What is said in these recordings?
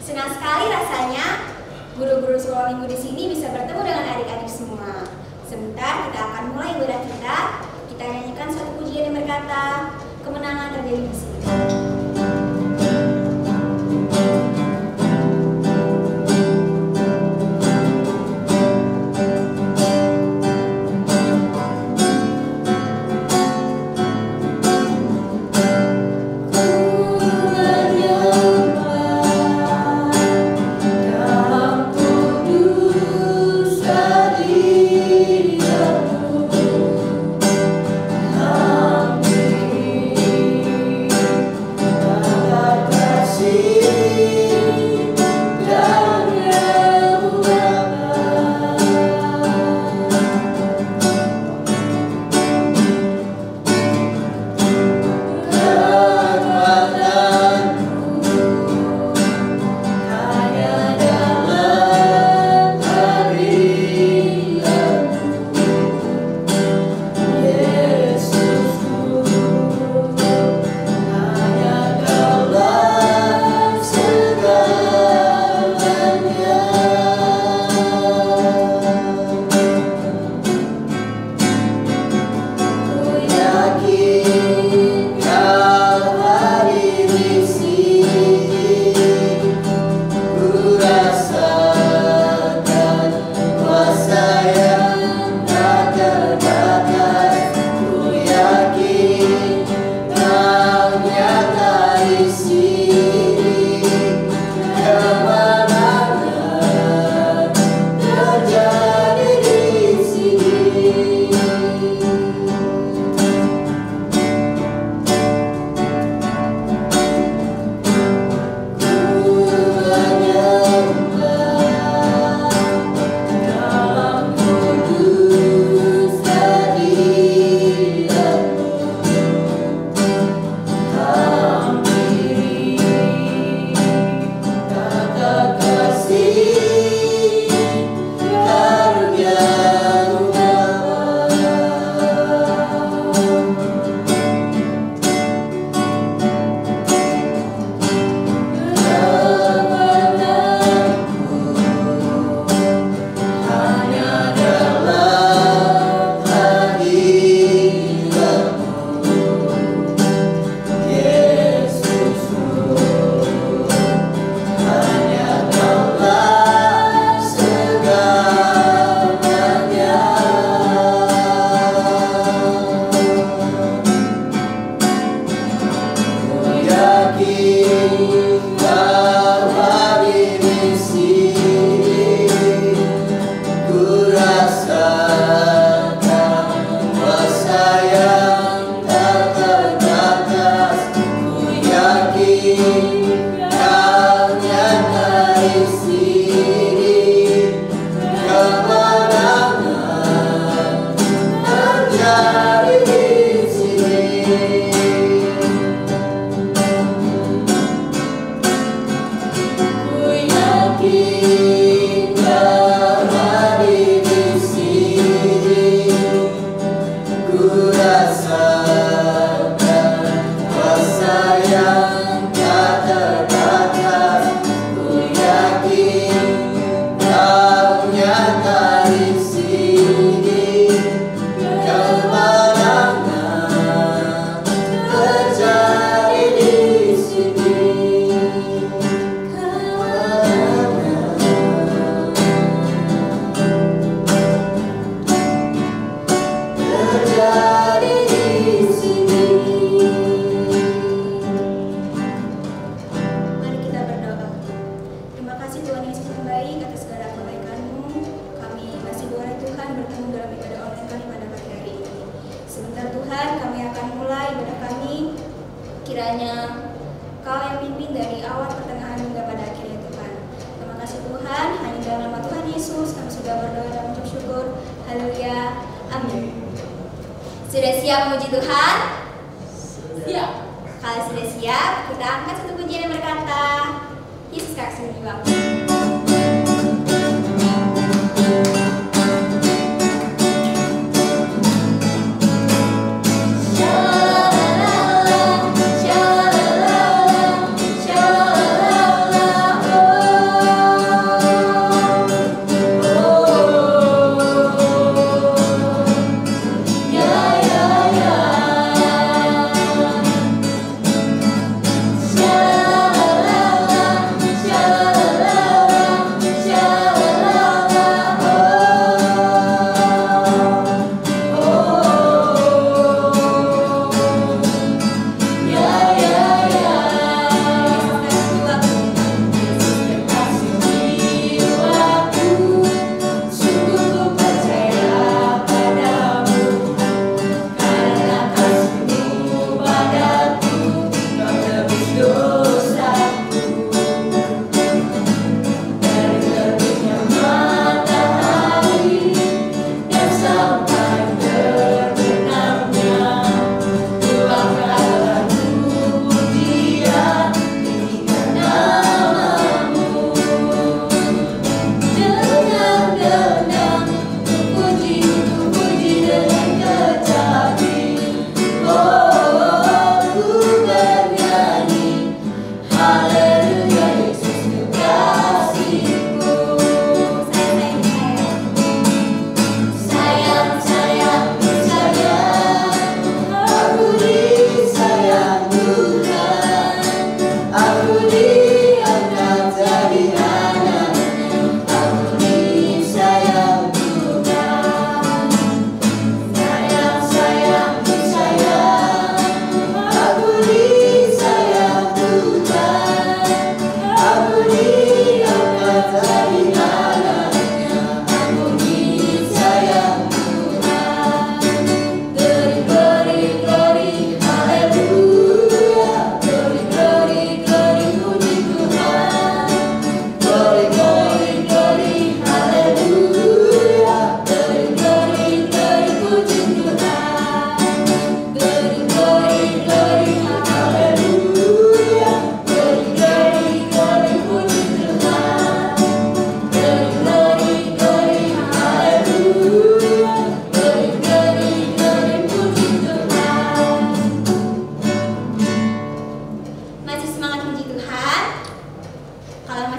Senang sekali rasanya guru-guru sekolah minggu di sini bisa bertemu dengan adik-adik semua. Sebentar kita akan mulai ibadah kita. Kita nyanyikan satu pujian yang berkata, kemenangan terjadi di sini. Sudah siap memuji Tuhan? Siap. Kalau sudah siap, kita angkat satu pujian yang berkata, Yesus kasih berjuang. Oh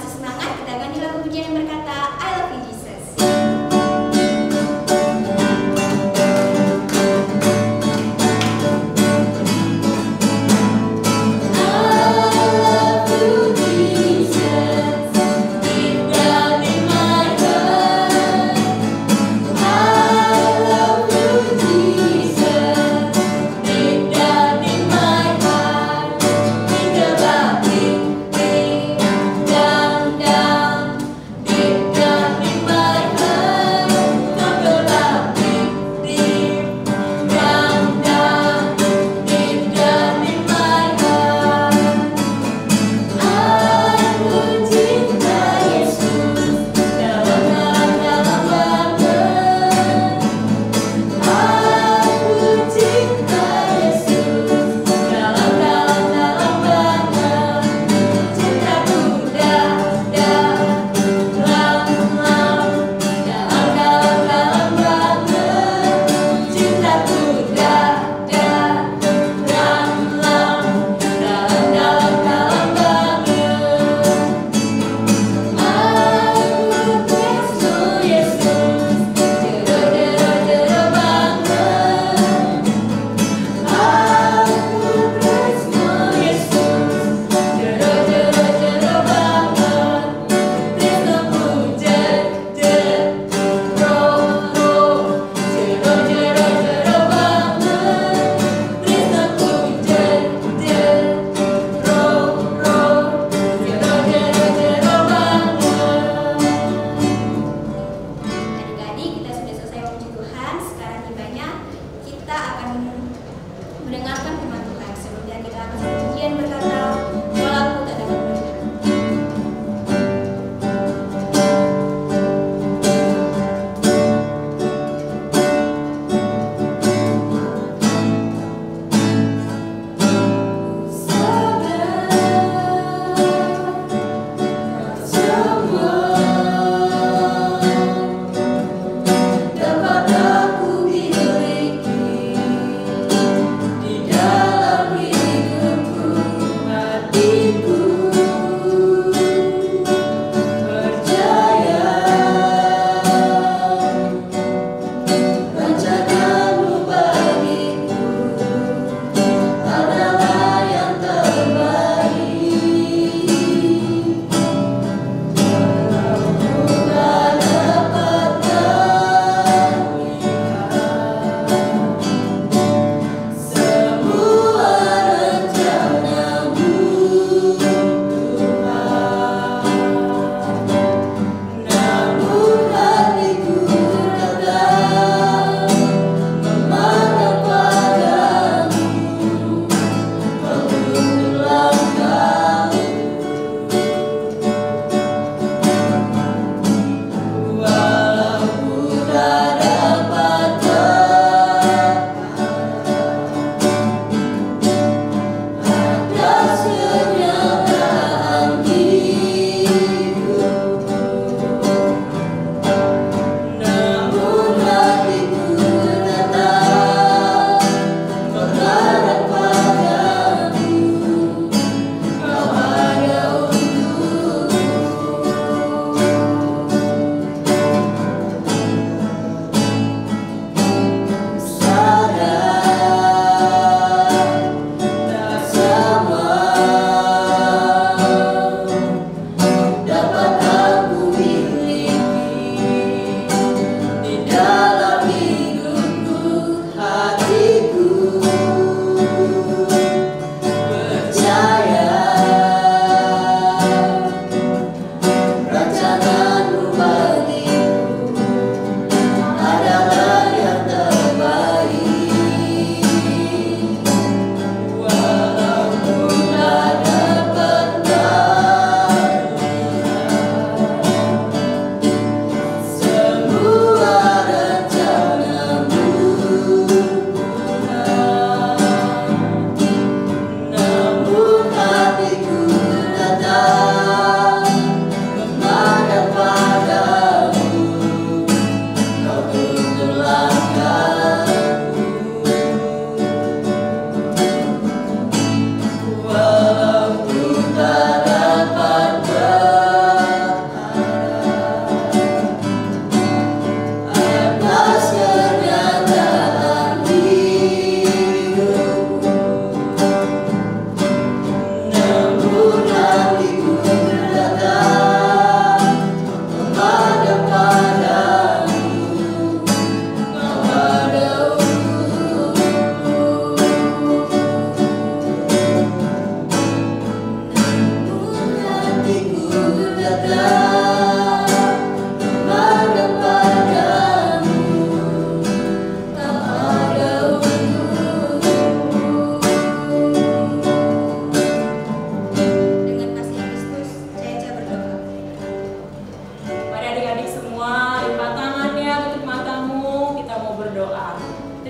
masih semangat, kita ganti lagu pujian yang berkata I love you Jesus. Down,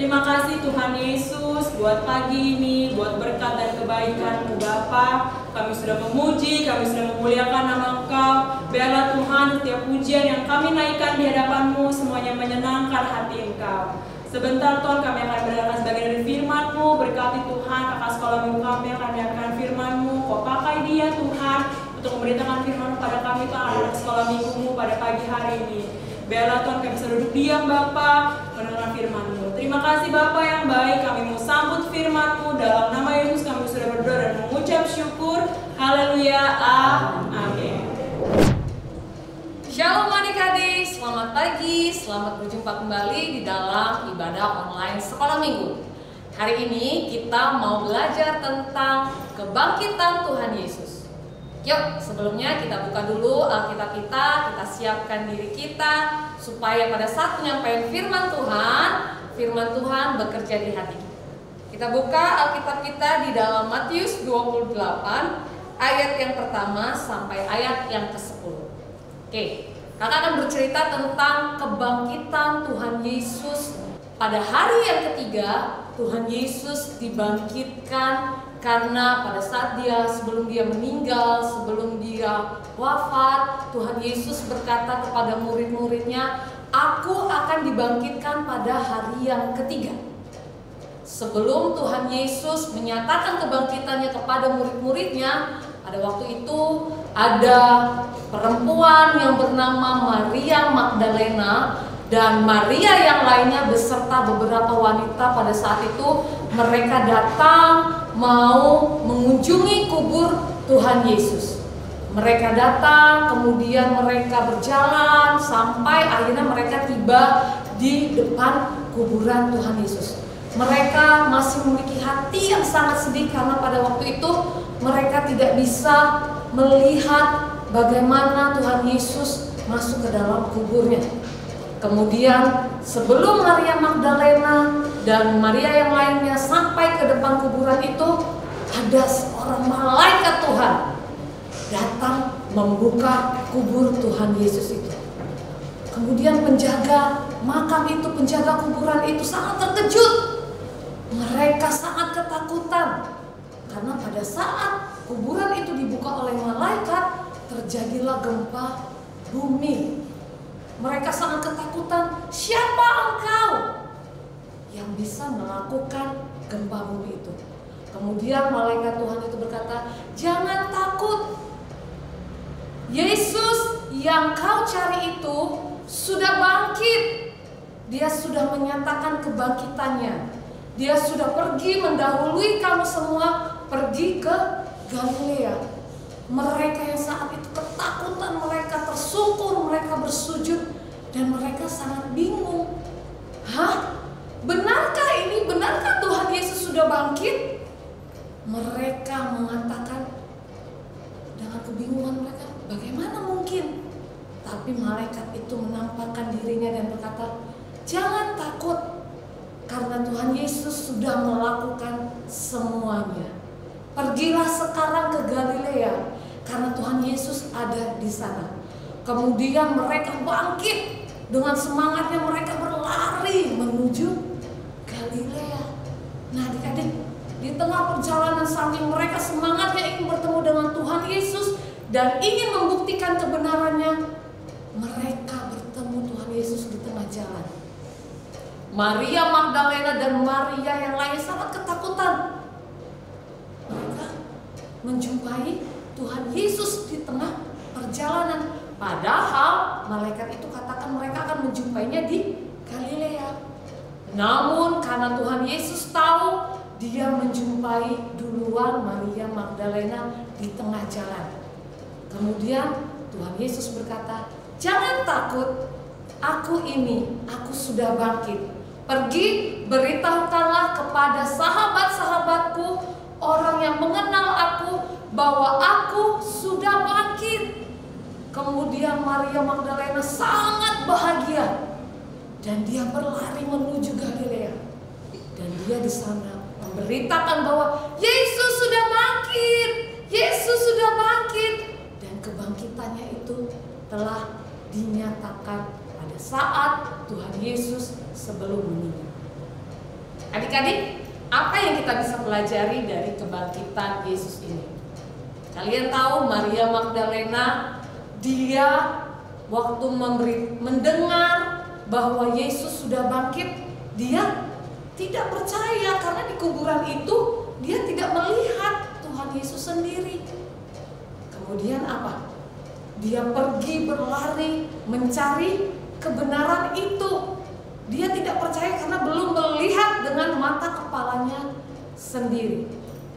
Terima kasih Tuhan Yesus buat pagi ini, buat berkat dan kebaikan-Mu Bapa. Kami sudah memuji, kami sudah memuliakan nama Engkau. Biarlah Tuhan setiap pujian yang kami naikkan di hadapan-Mu semuanya menyenangkan hati Engkau. Sebentar Tuhan kami akan mendengarkan sebagian dari firman-Mu. Berkati Tuhan kakak sekolah minggu kami akan mendengarkan firman-Mu. Kau pakai dia Tuhan untuk memberitakan firman-Mu pada kami Tuhan anak sekolah minggu-Mu pada pagi hari ini. Biarlah Tuhan kami bisa duduk diam Bapa mendengar firman-Mu. Terima kasih Bapa yang baik, kami mau sambut firman-Mu. Dalam nama Yesus kami sudah berdoa dan mengucap syukur. Haleluya, amin. Shalom adik-adik, selamat pagi, selamat berjumpa kembali di dalam ibadah online sekolah minggu. Hari ini kita mau belajar tentang kebangkitan Tuhan Yesus. Yuk, sebelumnya kita buka dulu Alkitab kita siapkan diri kita supaya pada saat menyampaikan firman Tuhan bekerja di hati kita. Kita buka Alkitab kita di dalam Matius 28 ayat yang pertama sampai ayat yang ke-10. Oke, kakak akan bercerita tentang kebangkitan Tuhan Yesus. Pada hari yang ketiga, Tuhan Yesus dibangkitkan karena pada saat sebelum dia meninggal, sebelum dia wafat, Tuhan Yesus berkata kepada murid-muridnya, "Aku akan dibangkitkan pada hari yang ketiga." Sebelum Tuhan Yesus menyatakan kebangkitannya kepada murid-muridnya, pada waktu itu ada perempuan yang bernama Maria Magdalena dan Maria yang lainnya beserta beberapa wanita. Pada saat itu mereka datang mau mengunjungi kubur Tuhan Yesus. Mereka datang, kemudian mereka berjalan sampai akhirnya mereka tiba di depan kuburan Tuhan Yesus. Mereka masih memiliki hati yang sangat sedih karena pada waktu itu mereka tidak bisa melihat bagaimana Tuhan Yesus masuk ke dalam kuburnya. Kemudian sebelum Maria Magdalena dan Maria yang lainnya sampai ke depan kuburan itu, ada seorang malaikat Tuhan datang membuka kubur Tuhan Yesus itu. Kemudian penjaga makam itu, penjaga kuburan itu sangat terkejut. Mereka sangat ketakutan karena pada saat kuburan itu dibuka oleh malaikat, terjadilah gempa bumi. Mereka sangat ketakutan. Siapa engkau yang bisa melakukan gempa bumi itu? Kemudian malaikat Tuhan itu berkata, "Jangan takut. Yesus yang kau cari itu sudah bangkit. Dia sudah menyatakan kebangkitannya. Dia sudah pergi mendahului kamu semua pergi ke Galilea." Mereka yang saat itu ketakutan, mereka tersungkur, mereka bersujud, dan mereka sangat bingung. Hah? Benarkah ini? Benarkah Tuhan Yesus sudah bangkit? Mereka mengatakan dengan kebingungan mereka, bagaimana mungkin? Tapi malaikat itu menampakkan dirinya dan berkata, "Jangan takut, karena Tuhan Yesus sudah melakukan semuanya. Pergilah sekarang ke Galilea, karena Tuhan Yesus ada di sana." Kemudian mereka bangkit dengan semangatnya, mereka berlari menuju Galilea. Nah adik-adik, di tengah perjalanan saking mereka semangatnya ingin bertemu dengan Tuhan Yesus dan ingin membuktikan kebenarannya, mereka bertemu Tuhan Yesus di tengah jalan. Maria Magdalena dan Maria yang lain sangat ketakutan. Mereka menjumpai Tuhan Yesus di tengah perjalanan. Padahal malaikat itu katakan mereka akan menjumpainya di Galilea. Namun karena Tuhan Yesus tahu, dia menjumpai duluan Maria Magdalena di tengah jalan. Kemudian Tuhan Yesus berkata, "Jangan takut, aku sudah bangkit. Pergi beritahukanlah kepada sahabat-sahabatku, orang yang mengenal aku, bahwa aku sudah bangkit." Kemudian Maria Magdalena sangat bahagia dan dia berlari menuju Galilea. Dan dia di sana memberitakan bahwa Yesus sudah bangkit, Yesus sudah bangkit, dan kebangkitannya itu telah dinyatakan pada saat Tuhan Yesus sebelum meninggal. Adik-adik, apa yang kita bisa pelajari dari kebangkitan Yesus ini? Kalian tahu Maria Magdalena, dia waktu mendengar bahwa Yesus sudah bangkit, dia tidak percaya karena di kuburan itu dia tidak melihat Tuhan Yesus sendiri. Kemudian apa? Dia pergi berlari mencari kebenaran itu. Dia tidak percaya karena belum melihat dengan mata kepalanya sendiri.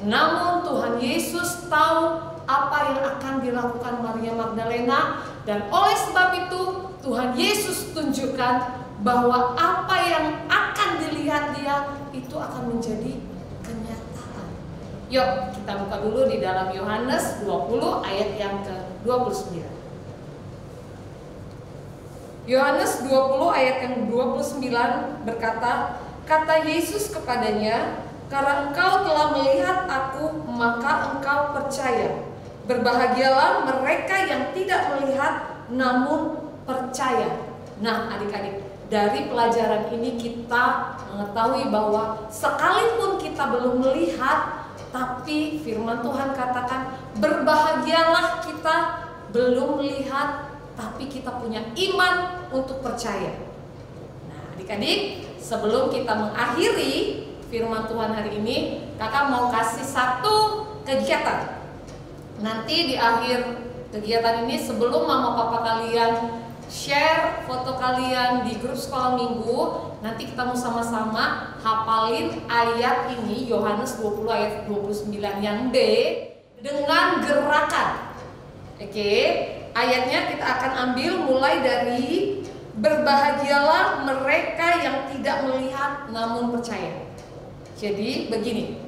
Namun Tuhan Yesus tahu apa yang akan dilakukan Maria Magdalena, dan oleh sebab itu Tuhan Yesus tunjukkan bahwa apa yang akan dilihat dia itu akan menjadi kenyataan. Yuk kita buka dulu di dalam Yohanes 20 ayat yang ke-29. Yohanes 20 ayat yang 29 berkata, kata Yesus kepadanya, karena engkau telah melihat aku, maka engkau percaya. Berbahagialah mereka yang tidak melihat namun percaya. Nah adik-adik, dari pelajaran ini kita mengetahui bahwa sekalipun kita belum melihat, tapi firman Tuhan katakan berbahagialah kita belum melihat, tapi kita punya iman untuk percaya. Nah adik-adik, sebelum kita mengakhiri firman Tuhan hari ini, kakak mau kasih satu kegiatan. Nanti di akhir kegiatan ini, sebelum mama papa kalian share foto kalian di grup sekolah minggu, nanti kita mau sama-sama hafalin ayat ini, Yohanes 20 ayat 29 yang B, dengan gerakan. Oke, ayatnya kita akan ambil mulai dari berbahagialah mereka yang tidak melihat namun percaya. Jadi begini,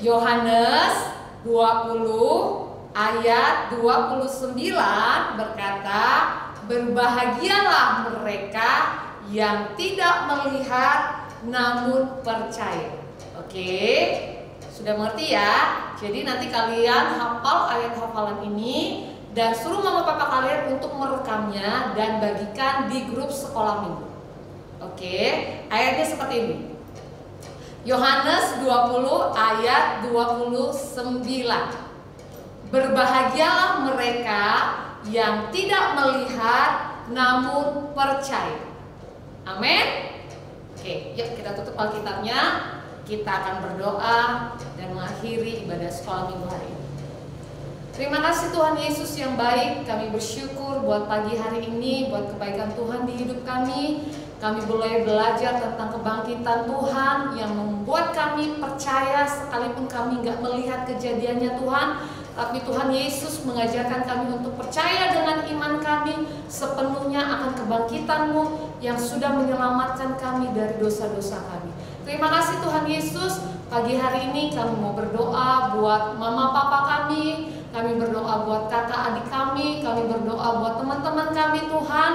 Yohanes 20 ayat 29 berkata, berbahagialah mereka yang tidak melihat namun percaya. Oke, sudah mengerti ya? Jadi nanti kalian hafal ayat hafalan ini dan suruh mama papa kalian untuk merekamnya dan bagikan di grup sekolah minggu. Oke, ayatnya seperti ini. Yohanes 20 ayat 29. Berbahagialah mereka yang tidak melihat namun percaya. Amin. Oke, yuk kita tutup Alkitabnya. Kita akan berdoa dan mengakhiri ibadah sekolah minggu hari ini. Terima kasih Tuhan Yesus yang baik. Kami bersyukur buat pagi hari ini, buat kebaikan Tuhan di hidup kami. Kami boleh belajar tentang kebangkitan Tuhan yang membuat kami percaya sekalipun kami nggak melihat kejadiannya Tuhan. Tapi Tuhan Yesus mengajarkan kami untuk percaya dengan iman kami sepenuhnya akan kebangkitan-Mu yang sudah menyelamatkan kami dari dosa-dosa kami. Terima kasih Tuhan Yesus. Pagi hari ini kami mau berdoa buat mama papa kami berdoa buat kakak adik kami berdoa buat teman-teman kami Tuhan.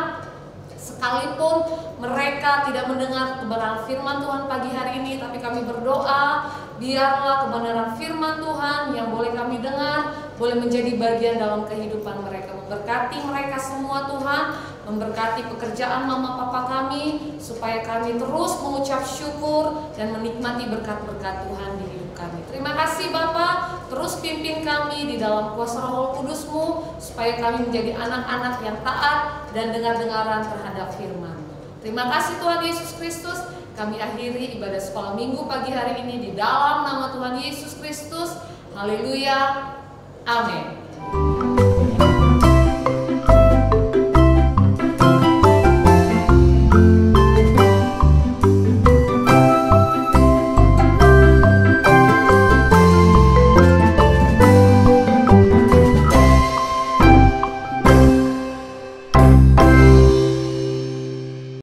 Sekalipun mereka tidak mendengar kebenaran firman Tuhan pagi hari ini, tapi kami berdoa biarlah kebenaran firman Tuhan yang boleh kami dengar boleh menjadi bagian dalam kehidupan mereka. Memberkati mereka semua Tuhan, memberkati pekerjaan mama papa kami, supaya kami terus mengucap syukur dan menikmati berkat-berkat Tuhan di hidup kami. Terima kasih Bapa, terus pimpin kami di dalam kuasa Roh Kudus-Mu, supaya kami menjadi anak-anak yang taat dan dengar-dengaran terhadap firman. Terima kasih Tuhan Yesus Kristus. Kami akhiri ibadah sekolah minggu pagi hari ini di dalam nama Tuhan Yesus Kristus. Haleluya. Amin.